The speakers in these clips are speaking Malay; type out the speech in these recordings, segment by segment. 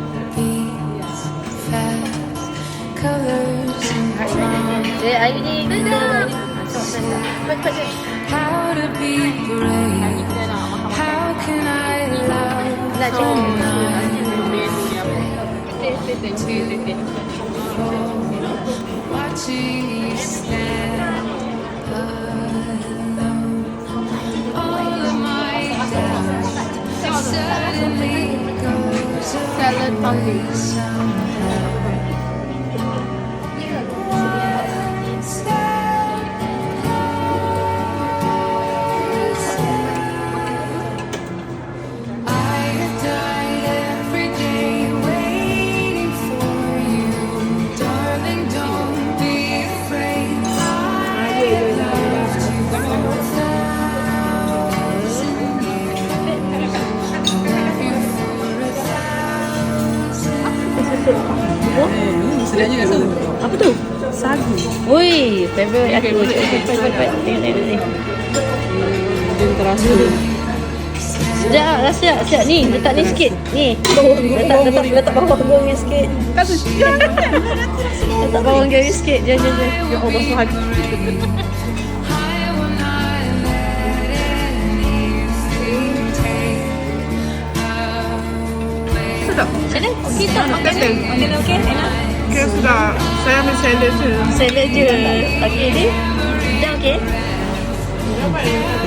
Heartbeats fast, colors and promise. Hari ni How to be brave? How can I love all night? Watching you stand alone. All of my doubts suddenly goes away somehow. One step closer. I have died every day waiting for you, darling. Don't be afraid. I loved you for 1,000 years. Love you for 1,000. Sedapnya kat sana. apa tu? Sagu. Ui, favorite aku. Cepat. Tengok ni. Dia terasa. Sekejap, rasa sekejap ni. Letak ni sikit. Ni. Letak bawang goreng sikit. Letak bawang goreng sikit. Jangan. Ya Allah, basuh hati. I will not let anything take away. Sedap. Macam mana? Okey tak? Betul. Makanan okey? Enak? Okay, sedap. Saya ambil salad je. Salad je. Okey ni. Dah okey?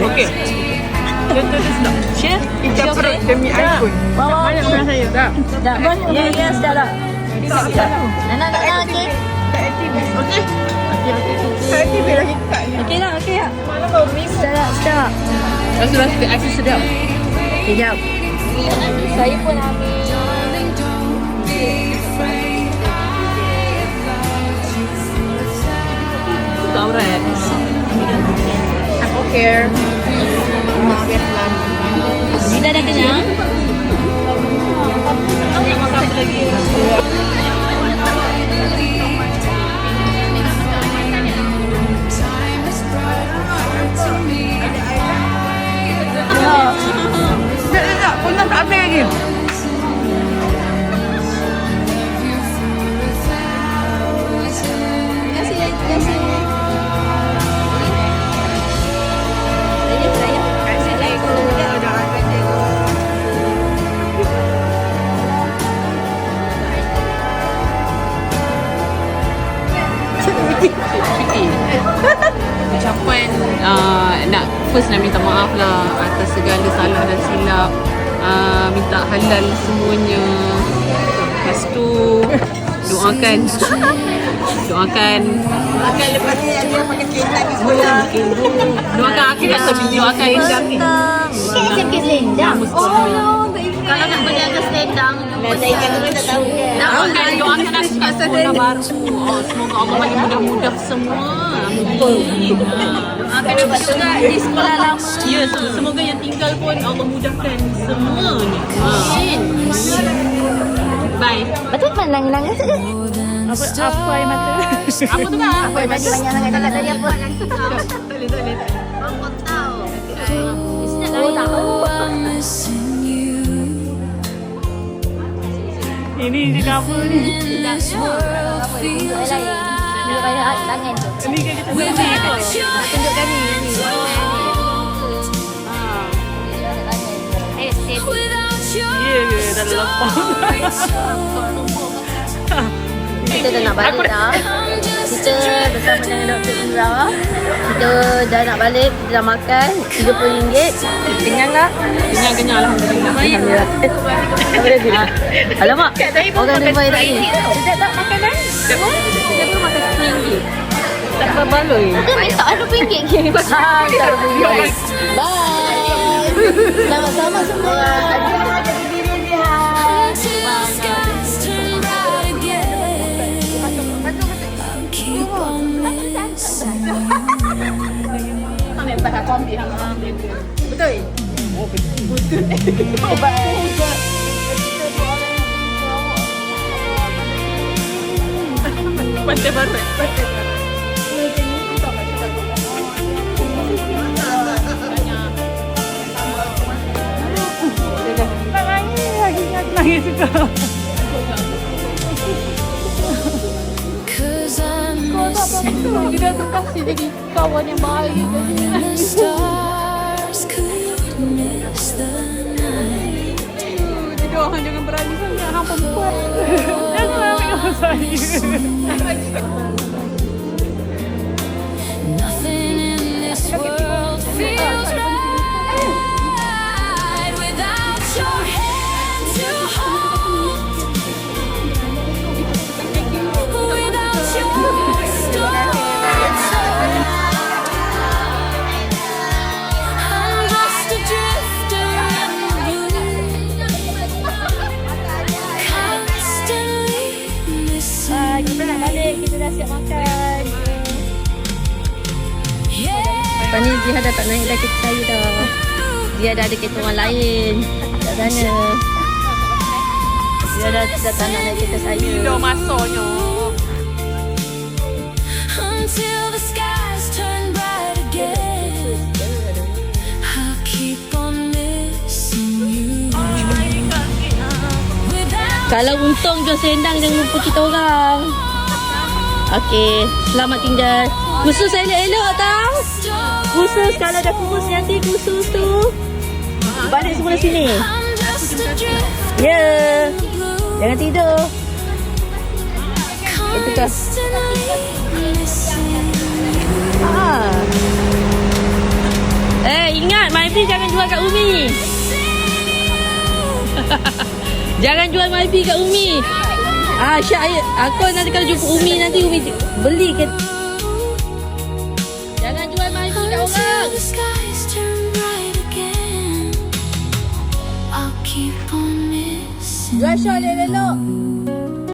Okey. Betul dia sedap. Chef? Ikan perut demi iPhone. Bawa Banyak orang saya. Tak. dah. Ya, dah dah. Nana, okey? Okey. Saya tiba lagi kat ni. Okey lah, okey lah. Mana kau minggu? Sedap. Rasa air sedap. Kejap. Saya pun ambil. Darling, don't be afraid. I loved you for 1,000. Taurat. Aku care. Makan pelan. Kita dah kenyang? Nak makan apa lagi? Time has brought heart to me. Sekejap. Kau nak tak habis lagi? Love you for 1,000. Ucapan nak minta maaf lah atas segala salah dan silap, minta halal semuanya. Lepas tu doakan Lepas ni dia pakai kereta ni semua. doakan akhirat tapi doakan Endang ni. Sikit selendang. Kalau nak berniaga selendang, Saya kan orang tak tahu kan. doakan aku kat sekolah baru. Semoga Allah bagi mudah-mudah semua. Amin. Akan dapat juga di sekolah lama. Ya, semoga yang tinggal pun Allah mudahkan semuanya. Amin. Bye. Betul kan nangis-nangis saja? Apa air mata? Apa tu kak? Apa banyak sangat kakak tadi apa? Boleh. Oh tahu. I'm missing you Ini dia cover ni. in this world feels Dia banyak tangan tu. Ini kan kita without your Tunjukkan ni. without your Ya ke dah lepas. Kita dah nak balik dah. Kita bersama dengan Dr. Indra. Kita dah nak balik. Kita dah makan RM30. Kenyang tak? Kenyang alhamdulillah. Alhamdulillah. Apa lagi? Alamak. Orang Dubai tak ni. Sedap tak makanan? Kita pun makan RM10. Tak berbaloi. Kita minta RM20. Minta RM20. Bye. Sama-sama semua. until the skies turn bright again. I'll keep on missing you. Betul? Pantai Baru. nangis suka. 'Cause I'm missing Kita tu kasih jadi kawan yang baik. when the stars could miss the night. Jadi orang jangan berani sangat. Hang perempuan. Jangan ambil saya. Nothing in this world feels right without your hand to hold, without your story to I'm just a drifter in the blue, constantly missing. Kita nak balik. Kita dah siap makan. Yeah. Lepas ni Zia dah tak naik dah kereta saya dah. Dia dah ada kereta orang lain kat sana. Dia dah tak nak naik kereta saya. Dah masanya. Until the skies turn bright again, I'll keep on missing you. Without Kalau untung jual selendang jangan lupa kita orang. Okey, selamat tinggal. Khusus elok-elok tau. Khusus kalau dah kurus nanti khusus tu. Balik semula sini. I'm just a drift Ya. blue, Jangan tidur. Itu kah? constantly missing. Ingat Myvi jangan jual kat Umi. Jangan jual Myvi kat Umi. Syak, aku nanti kalau jumpa Umi nanti Umi beli ke. Jangan jual Myvi kat orang. Until the skies turn bright again, I'll keep on missing. Jual Syak elok-elok.